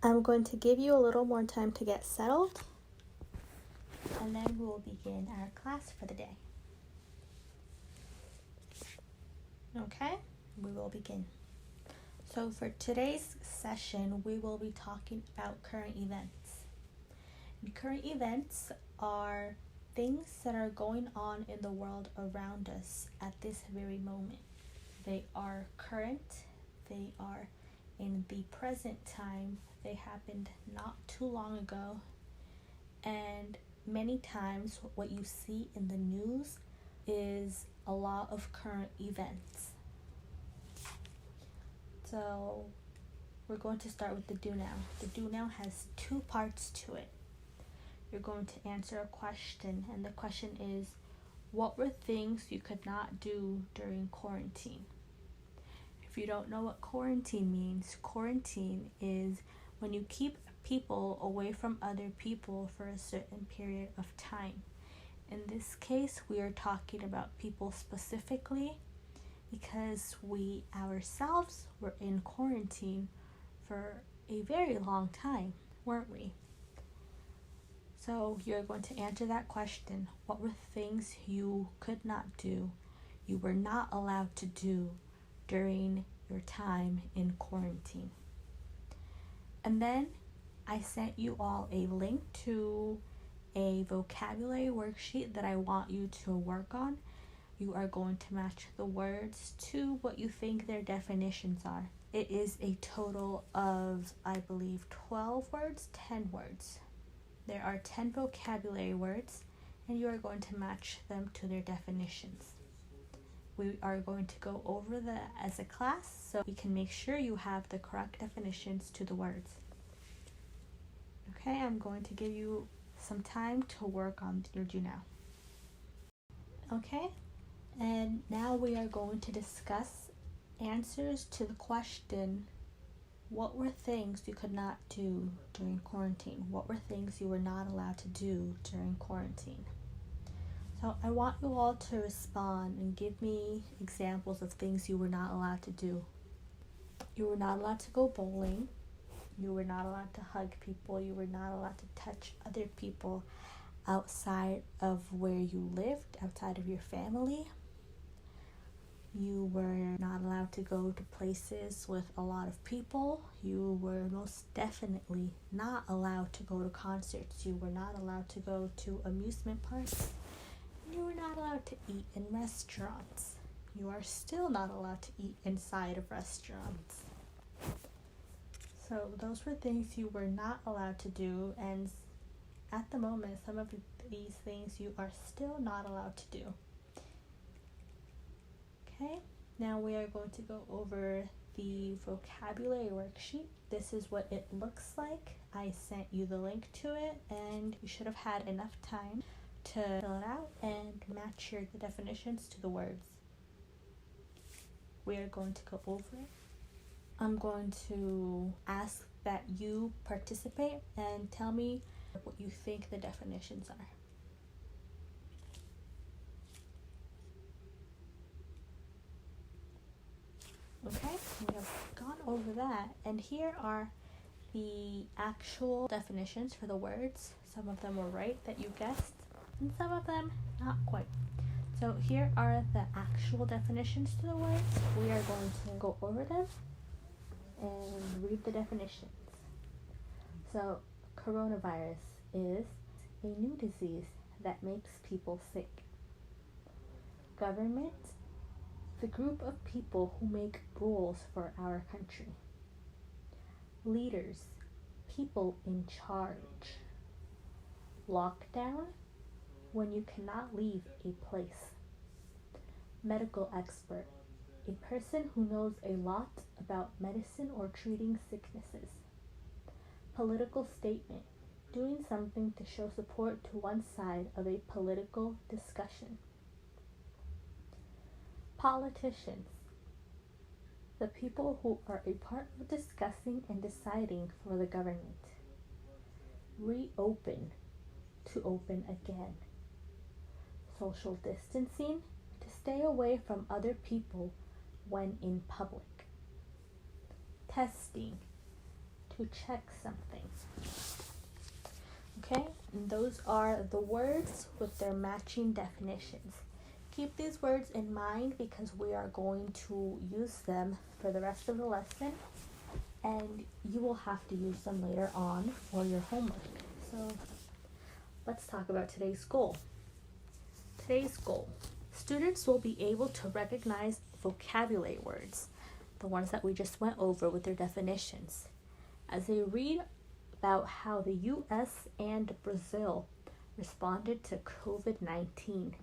I'm going to give you a little more time to get settled, and then we will begin our class for the day. Okay, we will begin. So for today's session, we will be talking about current events. And current events are things that are going on in the world around us at this very moment. They are current, they are in the present time, they happened not too long ago, and many times what you see in the news is a lot of current events. So we're going to start with the do now. The do now has two parts to it. You're going to answer a question, and the question is, what were things you could not do during quarantine? If you don't know what quarantine means, quarantine is when you keep people away from other people for a certain period of time. In this case, we are talking about people specifically because we ourselves were in quarantine for a very long time, weren't we? So you're going to answer that question. What were things you could not do, you were not allowed to do during your time in quarantine? And then I sent you all a link to a vocabulary worksheet that I want you to work on. You are going to match the words to what you think their definitions are. It is a total of, I believe, 12 words, 10 words. There are 10 vocabulary words, and you are going to match them to their definitions. We are going to go over that as a class so we can make sure you have the correct definitions to the words. Okay, I'm going to give you some time to work on your do now. Okay, and now we are going to discuss answers to the question, what were things you could not do during quarantine? What were things you were not allowed to do during quarantine? So I want you all to respond and give me examples of things you were not allowed to do. You were not allowed to go bowling. You were not allowed to hug people. You were not allowed to touch other people outside of where you lived, outside of your family. You were not allowed to go to places with a lot of people. You were most definitely not allowed to go to concerts. You were not allowed to go to amusement parks. You were not allowed to eat in restaurants. You are still not allowed to eat inside of restaurants. So those were things you were not allowed to do, and at the moment, some of these things you are still not allowed to do. Okay, now we are going to go over the vocabulary worksheet. This is what it looks like. I sent you the link to it, and you should have had enough time to fill it out and match the definitions to the words. We are going to go over it. I'm going to ask that you participate and tell me what you think the definitions are. Okay, we have gone over that, and here are the actual definitions for the words. Some of them were right that you guessed, and some of them not quite. So here are the actual definitions to the words. We are going to go over them and read the definitions. So coronavirus is a new disease that makes people sick. Government, the group of people who make rules for our country. Leaders, people in charge. Lockdown, when you cannot leave a place. Medical expert, a person who knows a lot about medicine or treating sicknesses. Political statement, doing something to show support to one side of a political discussion. Politicians, the people who are a part of discussing and deciding for the government. Reopen, to open again. Social distancing, to stay away from other people when in public. Testing, to to check something. Okay, and those are the words with their matching definitions. Keep these words in mind because we are going to use them for the rest of the lesson, and you will have to use them later on for your homework. So let's talk about today's goal. Today's goal. Students will be able to recognize vocabulary words, the ones that we just went over with their definitions, as they read about how the US and Brazil responded to COVID-19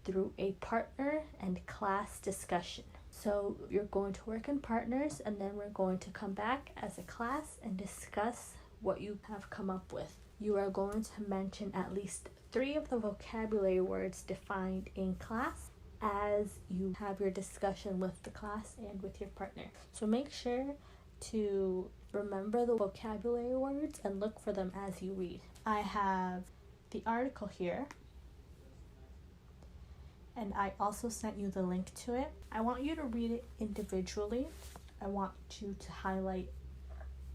through a partner and class discussion. So you're going to work in partners, and then we're going to come back as a class and discuss what you have come up with. You are going to mention at least 3 of the vocabulary words defined in class as you have your discussion with the class and with your partner. So make sure to remember the vocabulary words and look for them as you read. I have the article here, and I also sent you the link to it. I want you to read it individually. I want you to highlight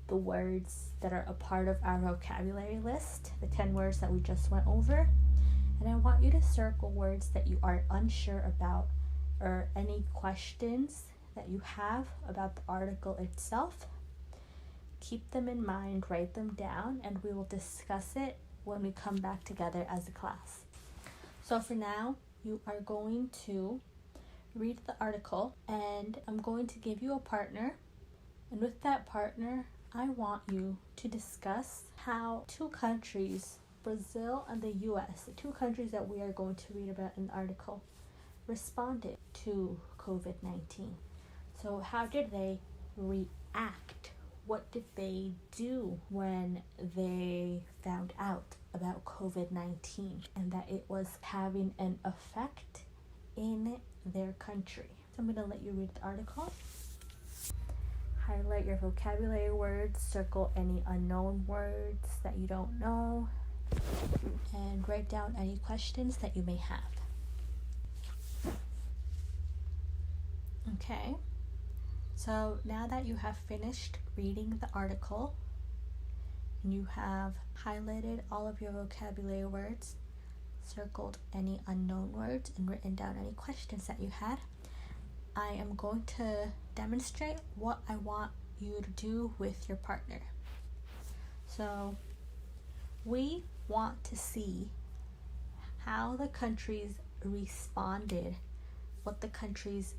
the words that are a part of our vocabulary list, the 10 words that we just went over. And I want you to circle words that you are unsure about or any questions that you have about the article itself. Keep them in mind, write them down, and we will discuss it when we come back together as a class. So for now, you are going to read the article, and I'm going to give you a partner. And with that partner, I want you to discuss how 2 countries, Brazil and the US, the 2 countries that we are going to read about in the article, responded to COVID-19. So how did they react? What did they do when they found out about COVID-19 and that it was having an effect in their country? So I'm going to let you read the article. Highlight your vocabulary words, circle any unknown words that you don't know, and write down any questions that you may have. Okay. So now that you have finished reading the article and you have highlighted all of your vocabulary words, circled any unknown words, and written down any questions that you had, I am going to demonstrate what I want you to do with your partner. So we want to see how the countries responded, what the countries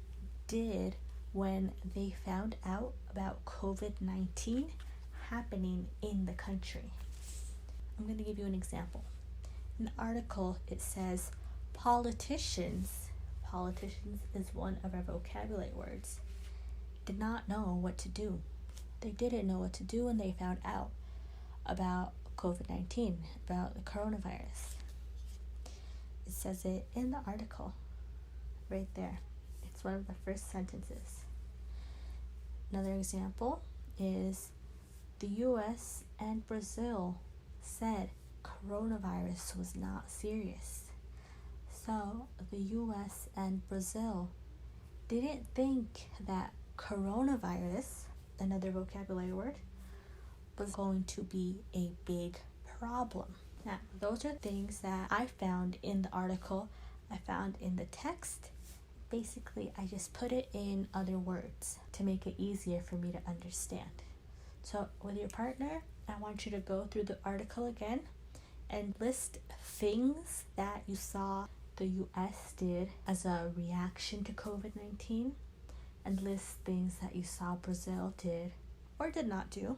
did when they found out about COVID-19 happening in the country. I'm going to give you an example. In the article, it says politicians is one of our vocabulary words, did not know what to do. They didn't know what to do when they found out about COVID-19, about the coronavirus. It says it in the article, right there. It's one of the first sentences. Another example is the US and Brazil said coronavirus was not serious. So the US and Brazil didn't think that coronavirus, another vocabulary word, was going to be a big problem. Now, those are things that I found in the article, I found in the text. Basically, I just put it in other words to make it easier for me to understand. So with your partner, I want you to go through the article again and list things that you saw the US did as a reaction to COVID-19, and list things that you saw Brazil did or did not do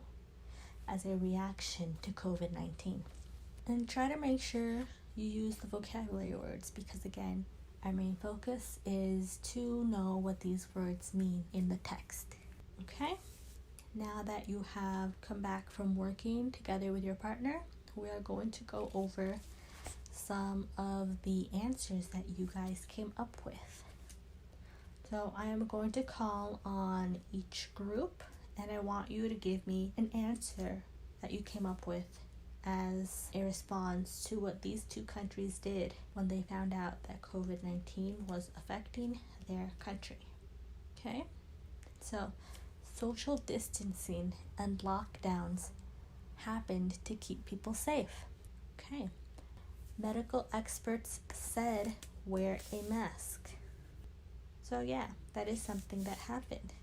as a reaction to COVID-19. And try to make sure you use the vocabulary words because, again, our main focus is to know what these words mean in the text. Okay? Now that you have come back from working together with your partner, we are going to go over some of the answers that you guys came up with. So I am going to call on each group, and I want you to give me an answer that you came up with as a response to what these 2 countries did when they found out that COVID-19 was affecting their country. Okay? So social distancing and lockdowns happened to keep people safe. Okay. Medical experts said wear a mask. So yeah, that is something that happened.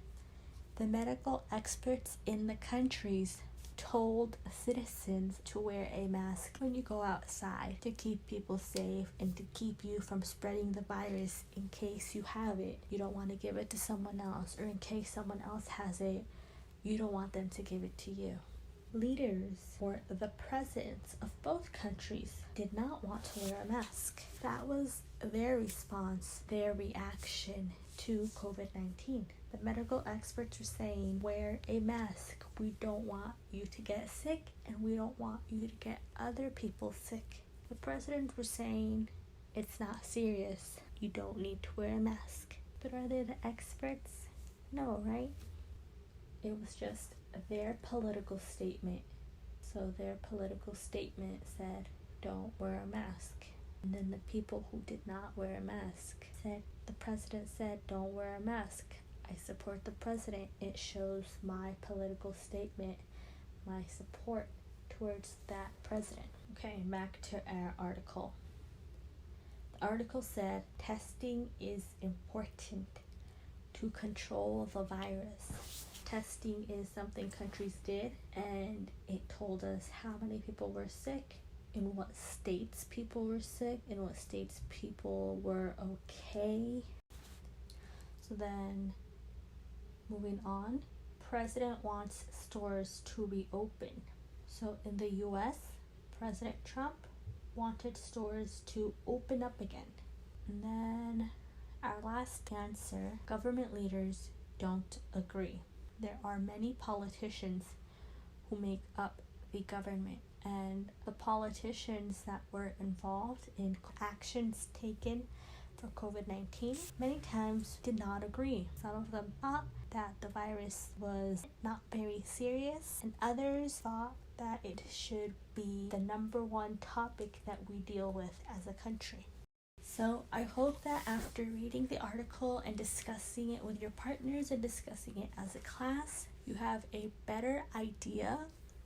The medical experts in the countries told citizens to wear a mask when you go outside to keep people safe and to keep you from spreading the virus in case you have it. You don't want to give it to someone else, or in case someone else has it, you don't want them to give it to you. Leaders, or the presidents of both countries, did not want to wear a mask. That was their response, their reaction to COVID-19. The medical experts were saying, wear a mask. We don't want you to get sick, and we don't want you to get other people sick. The presidents were saying, it's not serious. You don't need to wear a mask. But are they the experts? No, right? It was just their political statement. So their political statement said, don't wear a mask. And then the people who did not wear a mask said, the president said, don't wear a mask. I support the president. It shows my political statement, my support towards that president. Okay, back to our article. The article said, testing is important to control the virus. Testing is something countries did, and it told us how many people were sick, in what states people were sick, in what states people were okay. So then, moving on, President wants stores to reopen. So in the US, President Trump wanted stores to open up again. And then our last answer, government leaders don't agree. There are many politicians who make up the government, and the politicians that were involved in actions taken for COVID-19 many times did not agree. Some of them thought that the virus was not very serious, and others thought that it should be the number one topic that we deal with as a country. So I hope that after reading the article and discussing it with your partners and discussing it as a class, you have a better idea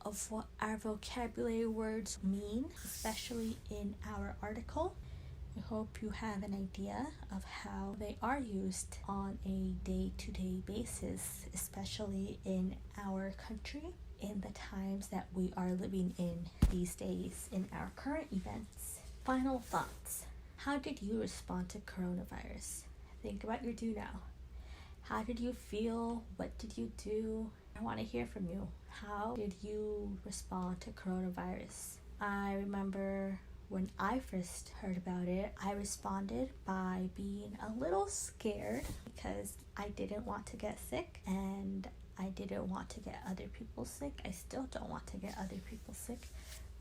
of what our vocabulary words mean, especially in our article. I hope you have an idea of how they are used on a day-to-day basis, especially in our country, in the times that we are living in these days, in our current events. Final thoughts. How did you respond to coronavirus? Think about your do now. How did you feel? What did you do? I want to hear from you. How did you respond to coronavirus? I remember when I first heard about it, I responded by being a little scared because I didn't want to get sick and I didn't want to get other people sick. I still don't want to get other people sick,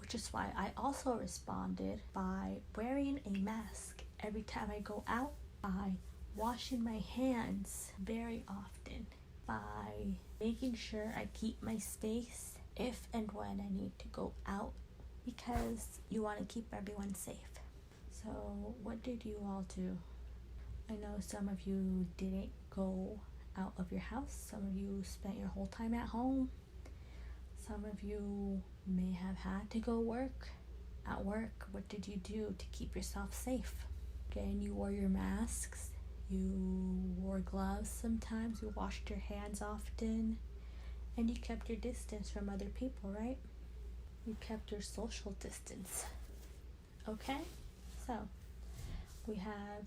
which is why I also responded by wearing a mask every time I go out, by washing my hands very often, by making sure I keep my space if and when I need to go out, because you want to keep everyone safe. So what did you all do? I know some of you didn't go out of your house. Some of you spent your whole time at home. Some of you may have had to go work. At work, what did you do to keep yourself safe? Again, you wore your masks. You wore gloves sometimes. You washed your hands often. And you kept your distance from other people, right? You kept your social distance. Okay? So, we have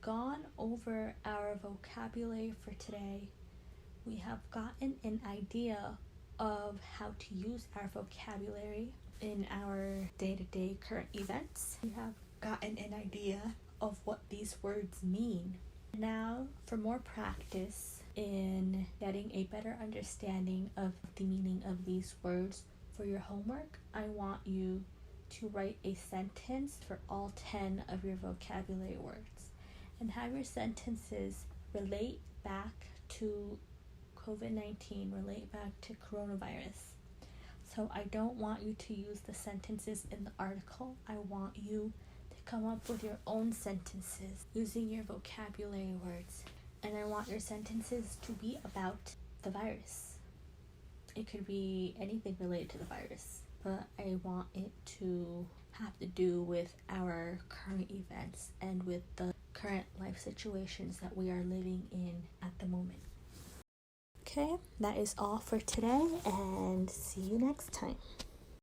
gone over our vocabulary for today. We have gotten an idea of how to use our vocabulary in our day-to-day current events. We have gotten an idea of what these words mean. Now, for more practice in getting a better understanding of the meaning of these words, for your homework, I want you to write a sentence for all 10 of your vocabulary words and have your sentences relate back to COVID-19, relate back to coronavirus. So I don't want you to use the sentences in the article. I want you to come up with your own sentences using your vocabulary words. And I want your sentences to be about the virus. It could be anything related to the virus, but I want it to have to do with our current events and with the current life situations that we are living in at the moment. Okay, that is all for today, and see you next time.